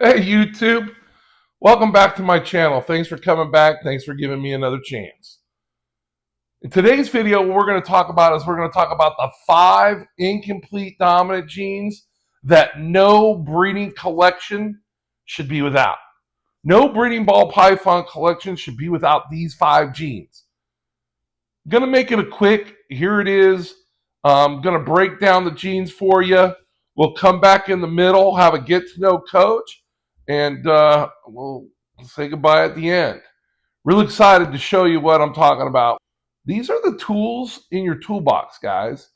Hey YouTube, welcome back to my channel. Thanks for coming back. Thanks for giving me another chance. In today's video, what we're going to talk about is the 5 incomplete dominant genes that no breeding collection should be without. No breeding ball python collection should be without these 5 genes. I'm going to make it a quick, here it is. I'm going to break down the genes for you. We'll come back in the middle, have a get to know coach, and we'll say goodbye at the end. Really excited to show you what I'm talking about. These are the tools in your toolbox, guys.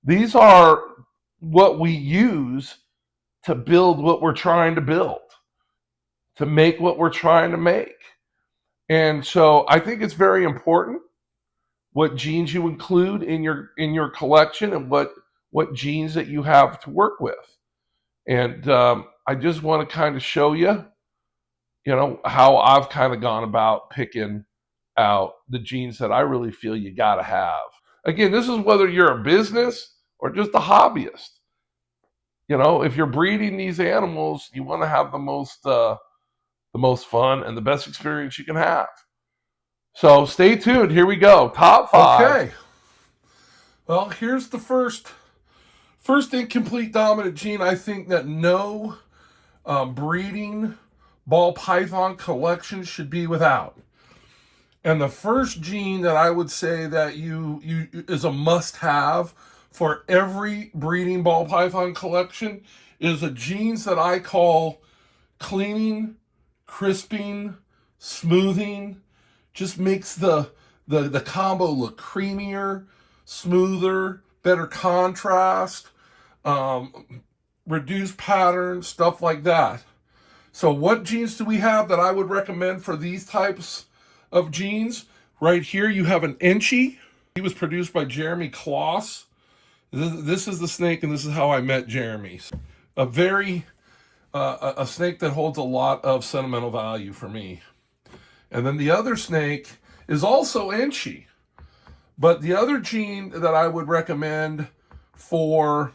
These are what we use to build what we're trying to build, to make what we're trying to make. And so I think it's very important what genes you include in your collection and what genes that you have to work with. And I just want to kind of show you, how I've kind of gone about picking out the genes that I really feel you got to have. Again, this is whether you're a business or just a hobbyist. If you're breeding these animals, you want to have the most fun and the best experience you can have. So stay tuned. Here we go. Top 5. Okay. Well, here's the first incomplete dominant gene I think that no breeding ball python collection should be without. And the first gene that I would say that you is a must-have for every breeding ball python collection is a genes that I call cleaning, crisping, smoothing. Just makes the combo look creamier, smoother, better contrast, reduced patterns, stuff like that. So what genes do we have that I would recommend for these types of genes? Right here you have an Enchi. He was produced by Jeremy Kloss. This is the snake, and this is how I met Jeremy. A snake that holds a lot of sentimental value for me. And then the other snake is also Enchi. But the other gene that I would recommend for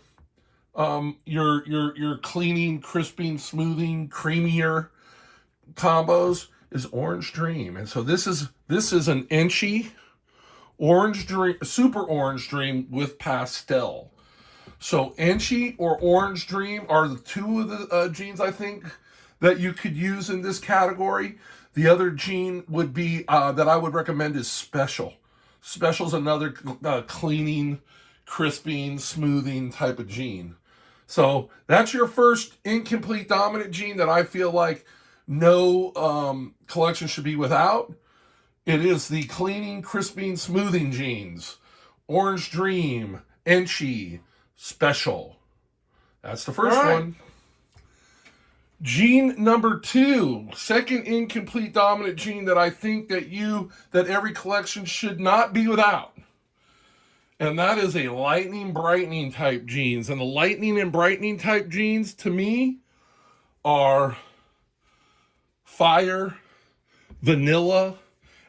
your cleaning, crisping, smoothing, creamier combos is Orange Dream. And so this is an Enchi Orange Dream, Super Orange Dream with Pastel. So Enchi or Orange Dream are the two of the genes I think that you could use in this category. The other gene would be that I would recommend is Special. Special is another cleaning, crisping, smoothing type of gene. So that's your first incomplete dominant gene that I feel like no collection should be without. It is the cleaning, crisping, smoothing genes. Orange Dream, Enchi, Special. That's the first one. Gene number 2, second incomplete dominant gene that I think that every collection should not be without. And that is a lightning brightening type genes. And the lightning and brightening type genes to me are fire, vanilla,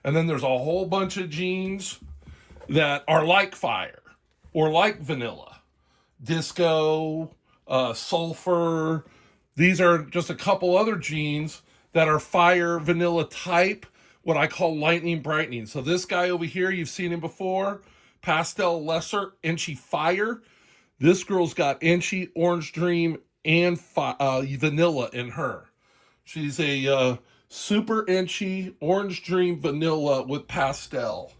and then there's a whole bunch of genes that are like fire or like vanilla. Disco, sulfur. These are just a couple other genes that are fire, vanilla type, what I call lightning brightening. So this guy over here, you've seen him before, Pastel Lesser, Enchi Fire. This girl's got Enchi, Orange Dream, and vanilla in her. She's a Super Enchi, Orange Dream, Vanilla with Pastel.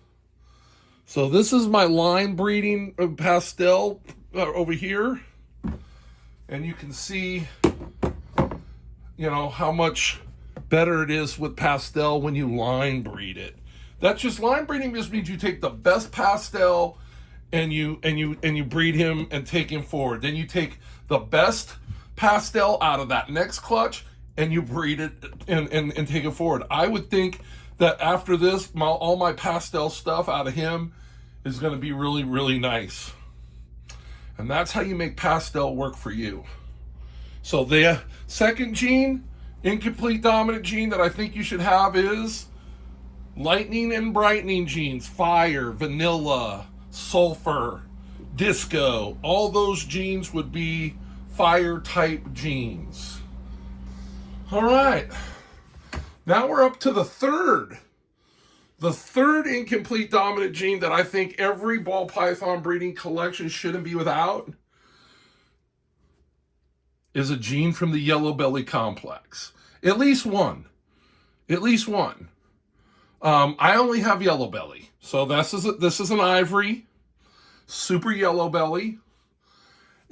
So this is my line breeding of Pastel over here. And you can see how much better it is with Pastel when you line breed it. That's just line breeding just means you take the best Pastel and you breed him and take him forward. Then you take the best Pastel out of that next clutch and you breed it and take it forward. I would think that after this, all my Pastel stuff out of him is going to be really, really nice. And that's how you make Pastel work for you. So the second gene, incomplete dominant gene that I think you should have is lightning and brightening genes. Fire, vanilla, sulfur, disco. All those genes would be fire type genes. All right. Now we're up to the third incomplete dominant gene that I think every ball python breeding collection shouldn't be without is a gene from the yellow belly complex. At least one. At least one. I only have yellow belly. So this is an ivory, super yellow belly.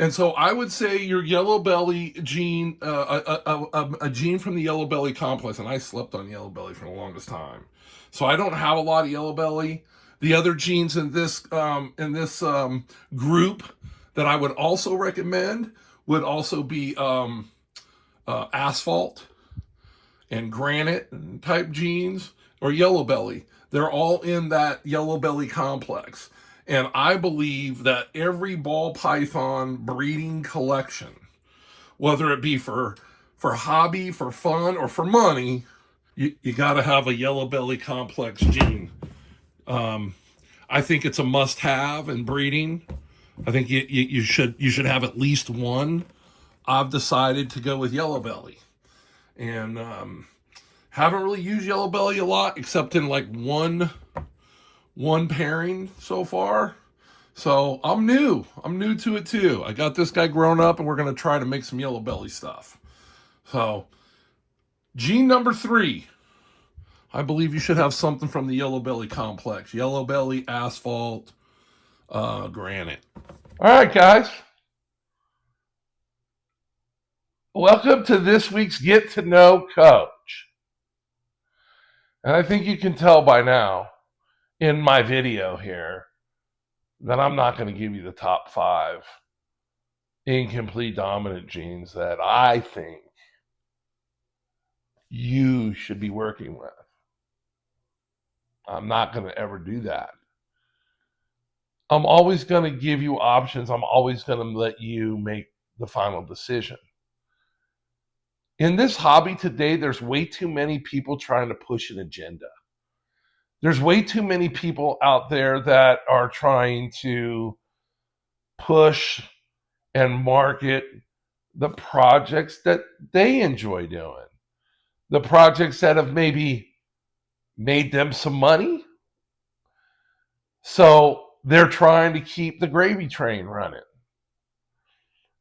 And so I would say your yellow belly gene, a gene from the yellow belly complex, and I slept on yellow belly for the longest time. So I don't have a lot of yellow belly. The other genes in this group that I would also recommend would also be asphalt and granite type genes or yellow belly. They're all in that yellow belly complex. And I believe that every ball python breeding collection, whether it be for hobby, for fun, or for money, you got to have a yellow belly complex gene. I think it's a must-have in breeding. I think you should have at least one. I've decided to go with yellow belly, and haven't really used yellow belly a lot except in like one pairing so far. So I'm new to it too. I got this guy grown up and we're going to try to make some yellow belly stuff. So gene number 3, I believe you should have something from the yellow belly complex. Yellow belly, asphalt, granite. All right, guys. Welcome to this week's Get to Know Coach. And I think you can tell by now in my video here that I'm not going to give you the top 5 incomplete dominant genes that I think you should be working with. I'm not going to ever do that. I'm always going to give you options. I'm always going to let you make the final decision. In this hobby today, there's way too many people trying to push an agenda. There's way too many people out there that are trying to push and market the projects that they enjoy doing, the projects that have maybe made them some money. So they're trying to keep the gravy train running.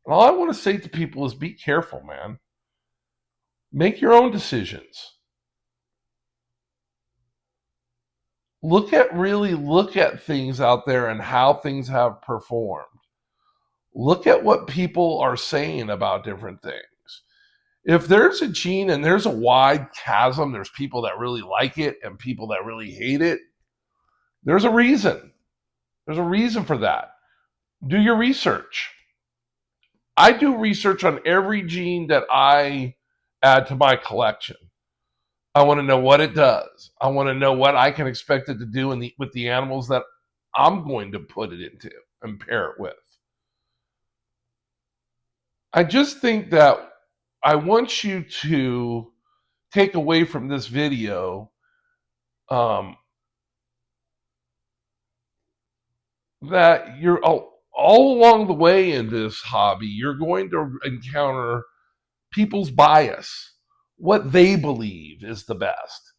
And all I want to say to people is be careful, man. Make your own decisions. Look at things out there and how things have performed. Look at what people are saying about different things. If there's a gene and there's a wide chasm, there's people that really like it and people that really hate it, there's a reason. There's a reason for that. Do your research. I do research on every gene that I add to my collection. I want to know what it does. I want to know what I can expect it to do with the animals that I'm going to put it into and pair it with. I just think that I want you to take away from this video that you're all along the way in this hobby, you're going to encounter people's bias, what they believe is the best.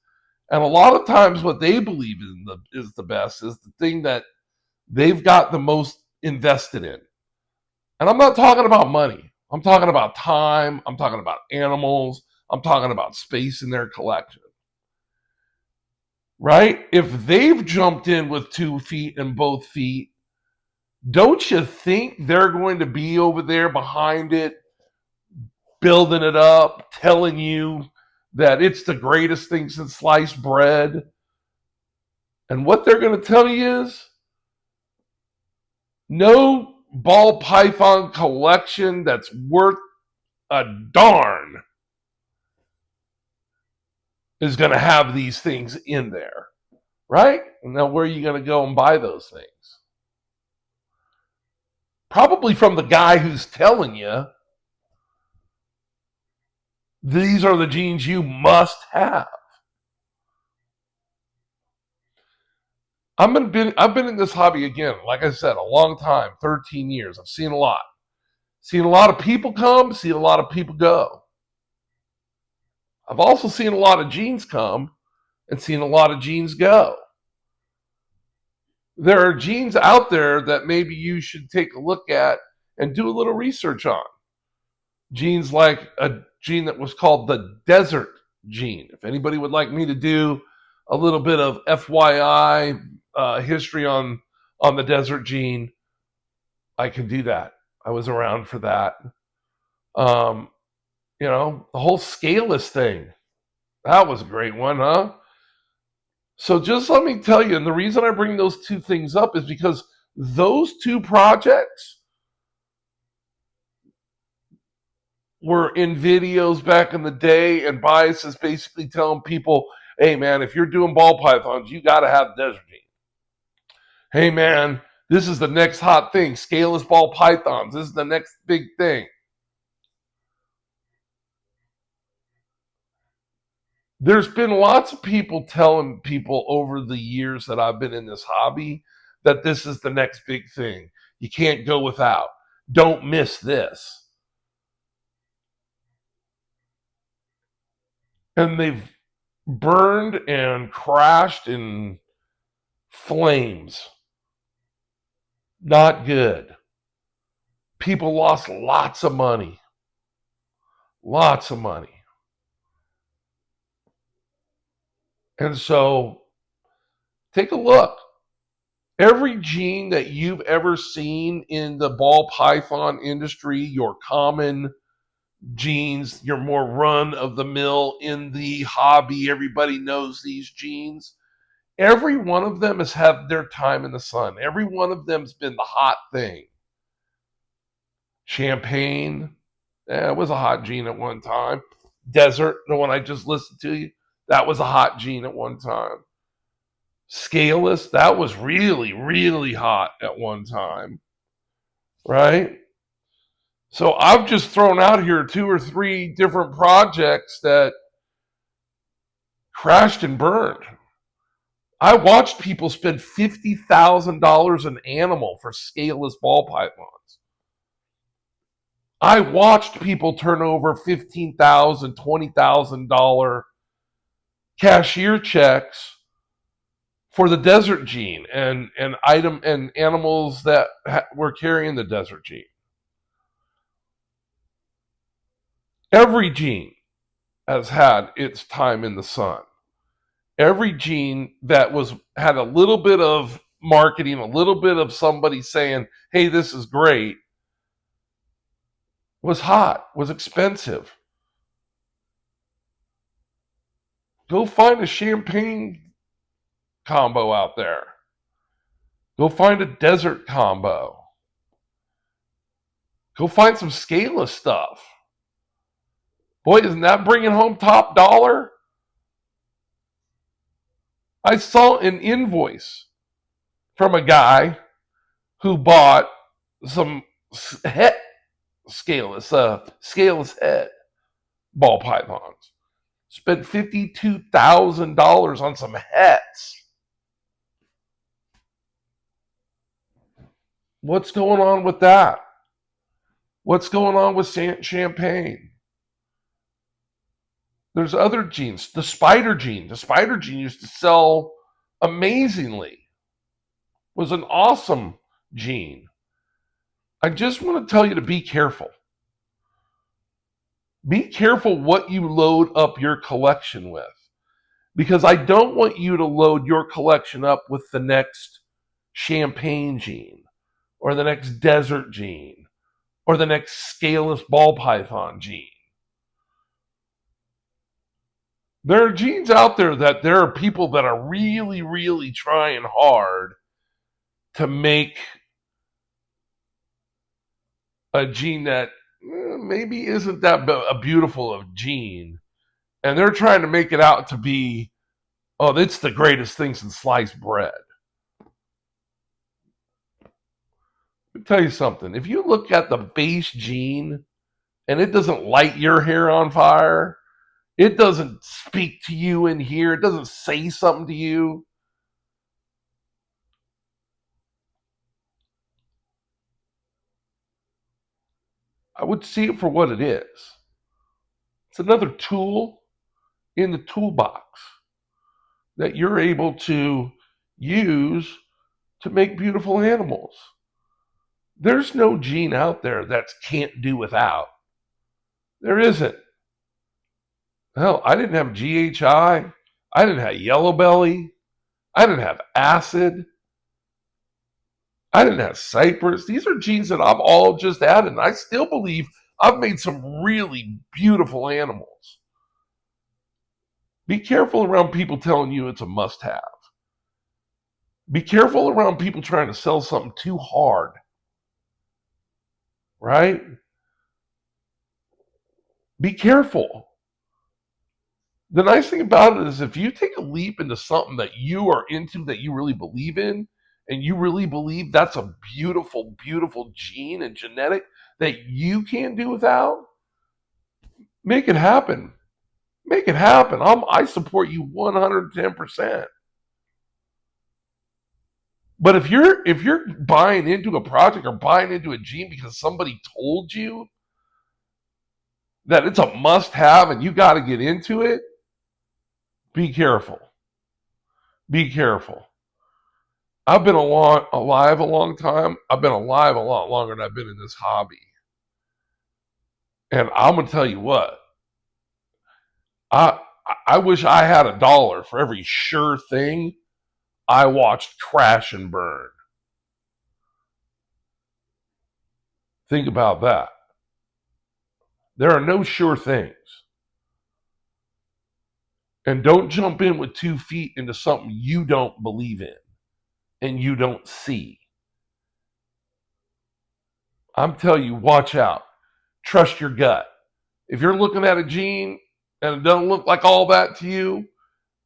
And a lot of times what they believe is the best is the thing that they've got the most invested in. And I'm not talking about money. I'm talking about time. I'm talking about animals. I'm talking about space in their collection. Right? If they've jumped in with 2 feet and both feet, don't you think they're going to be over there behind it, building it up, telling you that it's the greatest thing since sliced bread? And what they're going to tell you is no ball python collection that's worth a darn is going to have these things in there, right? Now, where are you going to go and buy those things? Probably from the guy who's telling you these are the genes you must have. I've been in this hobby again, like I said, a long time, 13 years. I've seen a lot. Seen a lot of people come, seen a lot of people go. I've also seen a lot of genes come and seen a lot of genes go. There are genes out there that maybe you should take a look at and do a little research on. Genes like a gene that was called the desert gene. If anybody would like me to do a little bit of FYI history on the desert gene, I can do that. I was around for that. Um, the whole scaleless thing. That was a great one, huh? So just let me tell you, and the reason I bring those two things up is because those two projects were in videos back in the day, and Bias is basically telling people, hey man, if you're doing ball pythons, you got to have desert gene. Hey man, this is the next hot thing, scaleless ball pythons. This is the next big thing. There's been lots of people telling people over the years that I've been in this hobby that this is the next big thing. You can't go without. Don't miss this. And they've burned and crashed in flames. Not good. People lost lots of money. Lots of money. And so take a look. Every gene that you've ever seen in the ball python industry, your common genes, your more run of the mill in the hobby, everybody knows these genes. Every one of them has had their time in the sun. Every one of them's been the hot thing. Champagne, it was a hot gene at one time. Desert, the one I just listened to you, that was a hot gene at one time. Scaleless, that was really, really hot at one time, right? So I've just thrown out here 2 or 3 different projects that crashed and burned. I watched people spend $50,000 an animal for scaleless ball pythons. I watched people turn over $15,000, $20,000 cashier checks for the desert gene and animals that were carrying the desert gene. Every gene has had its time in the sun. Every gene that had a little bit of marketing, a little bit of somebody saying, hey, this is great, was hot, was expensive. Go find a champagne combo out there. Go find a desert combo. Go find some scaleless stuff. Boy, isn't that bringing home top dollar? I saw an invoice from a guy who bought some scaleless head ball pythons. Spent $52,000 on some hets. What's going on with that? What's going on with champagne? There's other genes. The spider gene. The spider gene used to sell amazingly. Was an awesome gene. I just want to tell you to be careful. Be careful what you load up your collection with. Because I don't want you to load your collection up with the next champagne gene, or the next desert gene, or the next scaleless ball python gene. There are genes out there that there are people that are really, really trying hard to make a gene that maybe isn't that a beautiful of gene, and they're trying to make it out to be, oh, it's the greatest thing since sliced bread. Let me tell you something. If you look at the base gene and it doesn't light your hair on fire, it doesn't speak to you in here, it doesn't say something to you, I would see it for what it is. It's another tool. in the toolbox that you're able to use to make beautiful animals. There's no gene out there that can't do without. There isn't. Hell, I didn't have GHI. I didn't have yellow belly. I didn't have acid. I didn't have cypress. These are genes that I've all just added, and I still believe I've made some really beautiful animals. Be careful around people telling you it's a must-have. Be careful around people trying to sell something too hard. Right? Be careful. The nice thing about it is if you take a leap into something that you are into, that you really believe in, and you really believe that's a beautiful, beautiful gene and genetic that you can't do without, make it happen. Make it happen. I support you 110%. But if you're buying into a project or buying into a gene because somebody told you that it's a must-have and you got to get into it, be careful. Be careful. I've been alive a long time. I've been alive a lot longer than I've been in this hobby. And I'm going to tell you what, I wish I had $1 for every sure thing I watched crash and burn. Think about that. There are no sure things. And don't jump in with 2 feet into something you don't believe in and you don't see. I'm telling you, watch out. Trust your gut. If you're looking at a gene and it doesn't look like all that to you,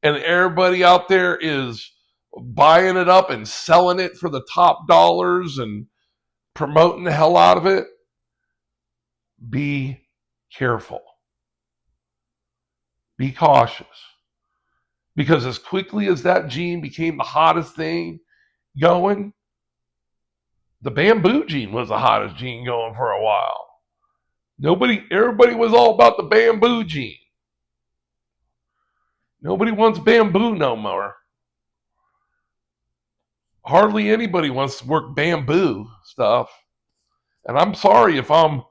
and everybody out there is buying it up and selling it for the top dollars and promoting the hell out of it, be careful. Be cautious. Because as quickly as that gene became the hottest thing going, the bamboo gene was the hottest gene going for a while. Everybody was all about the bamboo gene. Nobody wants bamboo no more. Hardly anybody wants to work bamboo stuff. And I'm sorry if I'm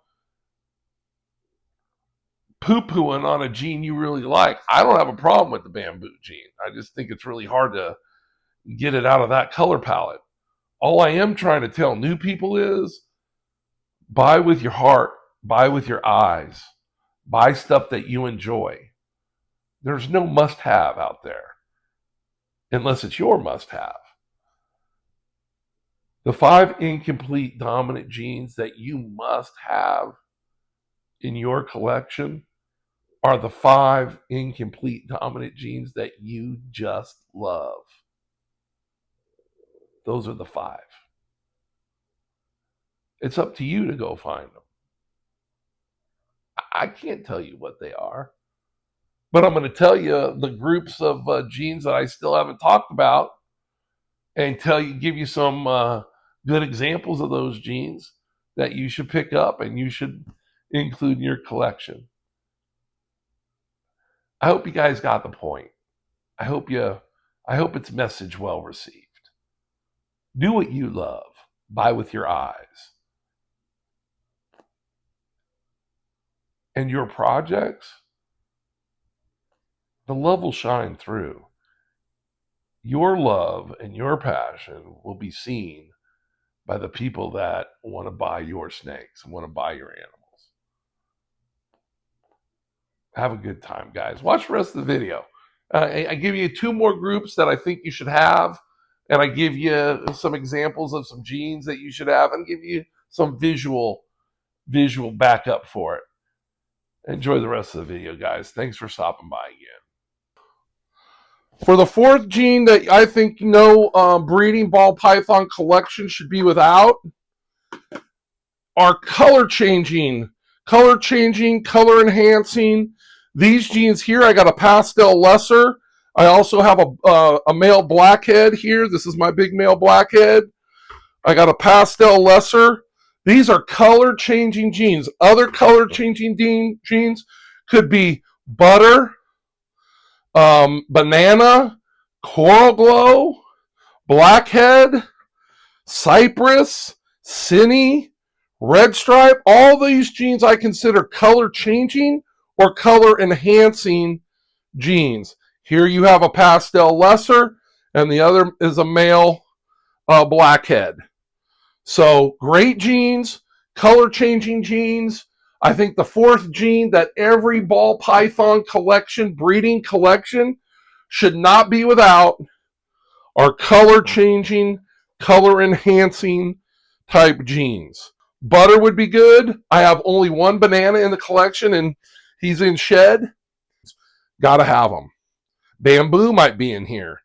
poo-pooing on a gene you really like. I don't have a problem with the bamboo gene. I just think it's really hard to get it out of that color palette. All I am trying to tell new people is buy with your heart, buy with your eyes, buy stuff that you enjoy. There's no must-have out there unless it's your must-have. The 5 incomplete dominant genes that you must have in your collection are the 5 incomplete dominant genes that you just love. Those are the 5. It's up to you to go find them. I can't tell you what they are, but I'm going to tell you the groups of genes that I still haven't talked about and give you some good examples of those genes that you should pick up and you should include in your collection. I hope you guys got the point. I hope it's message well received. Do what you love. Buy with your eyes. And your projects, the love will shine through. Your love and your passion will be seen by the people that want to buy your snakes and want to buy your animals. Have a good time, guys. Watch the rest of the video. I give you 2 more groups that I think you should have, and I give you some examples of some genes that you should have, and give you some visual backup for it. Enjoy the rest of the video, guys. Thanks for stopping by again. For the 4th gene that I think breeding ball python collection should be without are color changing, color enhancing. These genes here, I got a pastel lesser. I also have a male blackhead here. This is my big male blackhead. I got a pastel lesser. These are color changing genes. Other color changing genes could be butter, banana, coral glow, blackhead, cypress, cinny, red stripe. All these genes I consider color changing or color enhancing genes. Here you have a pastel lesser, and the other is a male blackhead. So great genes, color changing genes. I think the fourth gene that every ball python collection, breeding collection, should not be without are color changing, color enhancing type genes. Butter would be good. I have only one banana in the collection and he's in shed. Gotta have them. Bamboo might be in here.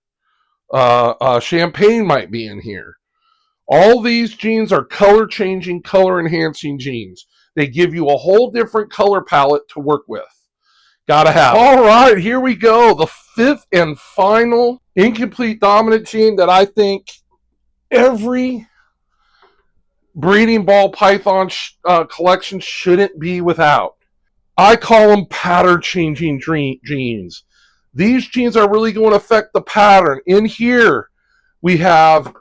Champagne might be in here. All these genes are color changing, color enhancing genes. They give you a whole different color palette to work with. Gotta have it. All right, here we go. The fifth and final incomplete dominant gene that I think every breeding ball python collection shouldn't be without. I call them pattern changing genes. These genes are really going to affect the pattern. In here, we have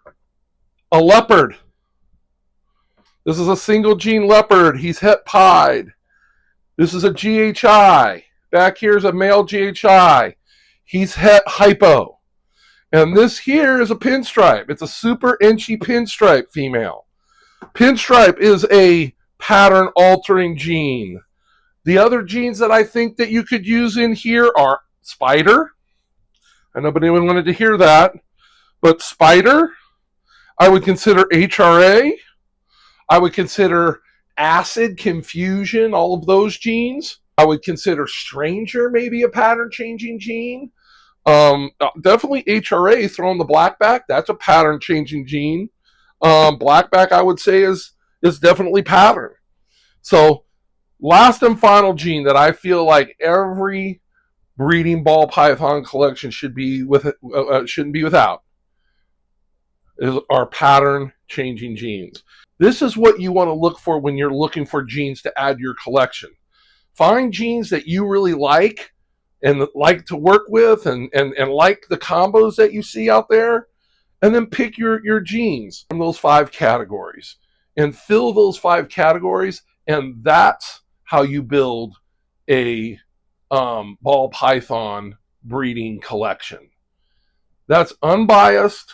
a leopard. This is a single gene leopard. He's het pied. This is a GHI. Back here is a male GHI. He's het hypo. And this here is a pinstripe. It's a super inchy pinstripe female. Pinstripe is a pattern altering gene. The other genes that I think that you could use in here are spider. I know nobody wanted to hear that. But spider, I would consider HRA. I would consider acid confusion, all of those genes. I would consider stranger, maybe a pattern changing gene. Definitely HRA, throwing the blackback. That's a pattern changing gene. Blackback, I would say, is definitely pattern. So, last and final gene that I feel like every breeding ball python collection shouldn't be without is our pattern changing genes. This is what you want to look for when you're looking for genes to add to your collection. Find genes that you really like and like to work with and like the combos that you see out there, and then pick your genes from those 5 categories and fill those 5 categories, and that's how you build a ball python breeding collection. That's unbiased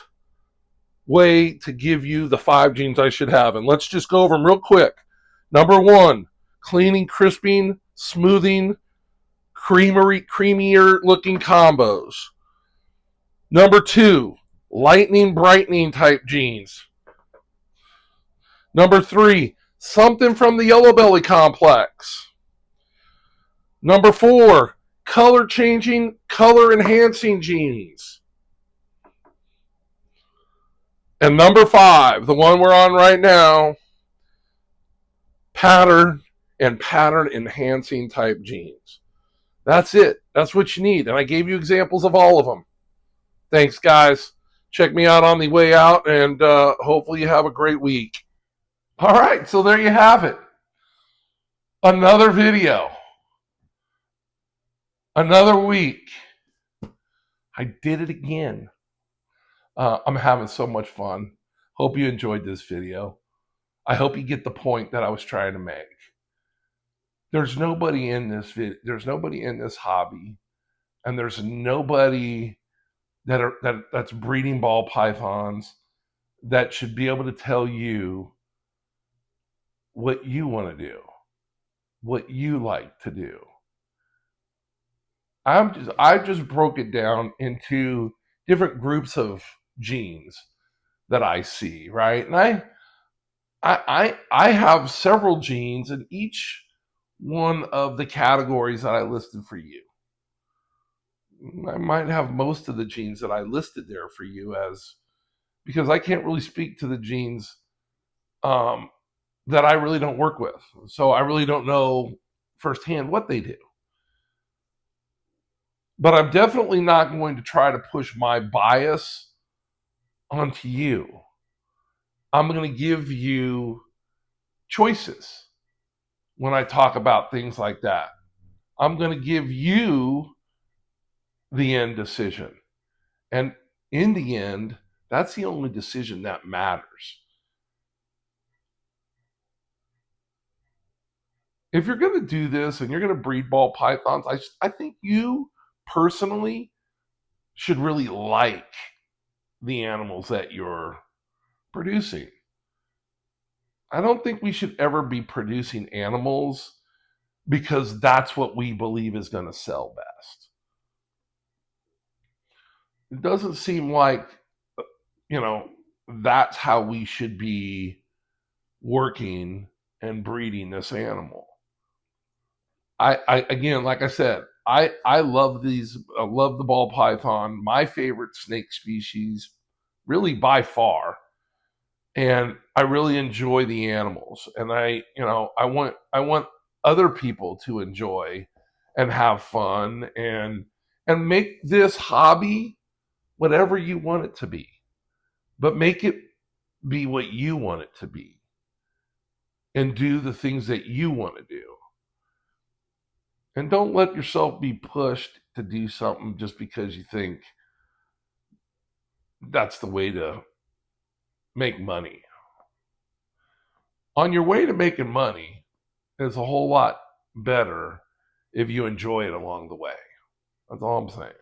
way to give you the 5 genes I should have. And let's just go over them real quick. Number 1, cleaning, crisping, smoothing, creamier looking combos. Number 2, lightning, brightening type genes. Number 3, something from the yellow belly complex. Number 4, color changing, color enhancing genes. And number 5, the one we're on right now, pattern and pattern enhancing type genes. That's it. That's what you need. And I gave you examples of all of them. Thanks, guys. Check me out on the way out, and hopefully you have a great week. All right, so there you have it. Another video. Another week. I did it again. I'm having so much fun. Hope you enjoyed this video. I hope you get the point that I was trying to make. There's nobody in this there's nobody in this hobby, and there's nobody that's breeding ball pythons that should be able to tell you what you want to do, what you like to do. I just broke it down into different groups of genes that I see, right? And I have several genes in each one of the categories that I listed for you. I might have most of the genes that I listed there for you, as because I can't really speak to the genes that I really don't work with. So I really don't know firsthand what they do. But I'm definitely not going to try to push my bias onto you. I'm going to give you choices when I talk about things like that. I'm going to give you the end decision. And in the end, that's the only decision that matters. If you're going to do this and you're going to breed ball pythons, I think you personally should really like the animals that you're producing. I don't think we should ever be producing animals because that's what we believe is going to sell best. It doesn't seem like, that's how we should be working and breeding this animal. I again, like I said, I love these. I love the ball python. My favorite snake species, really by far. And I really enjoy the animals. And I want other people to enjoy and have fun and make this hobby whatever you want it to be, but make it be what you want it to be and do the things that you want to do. And don't let yourself be pushed to do something just because you think that's the way to make money. On your way to making money, it's a whole lot better if you enjoy it along the way. That's all I'm saying.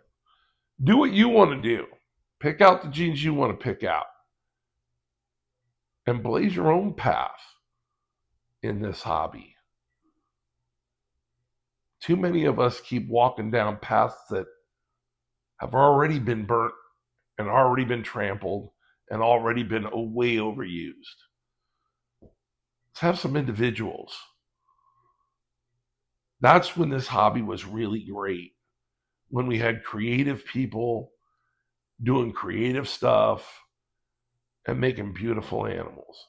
Do what you want to do. Pick out the genes you want to pick out and blaze your own path in this hobby. Too many of us keep walking down paths that have already been burnt and already been trampled and already been way overused. Let's have some individuals. That's when this hobby was really great. When we had creative people doing creative stuff and making beautiful animals.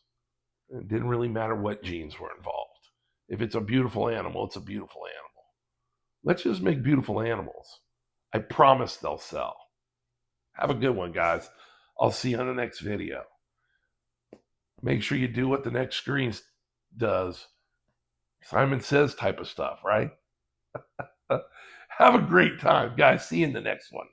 It didn't really matter what genes were involved. If it's a beautiful animal, it's a beautiful animal. Let's just make beautiful animals. I promise they'll sell. Have a good one, guys. I'll see you on the next video. Make sure you do what the next screen does. Simon Says type of stuff, right? Have a great time, guys. See you in the next one.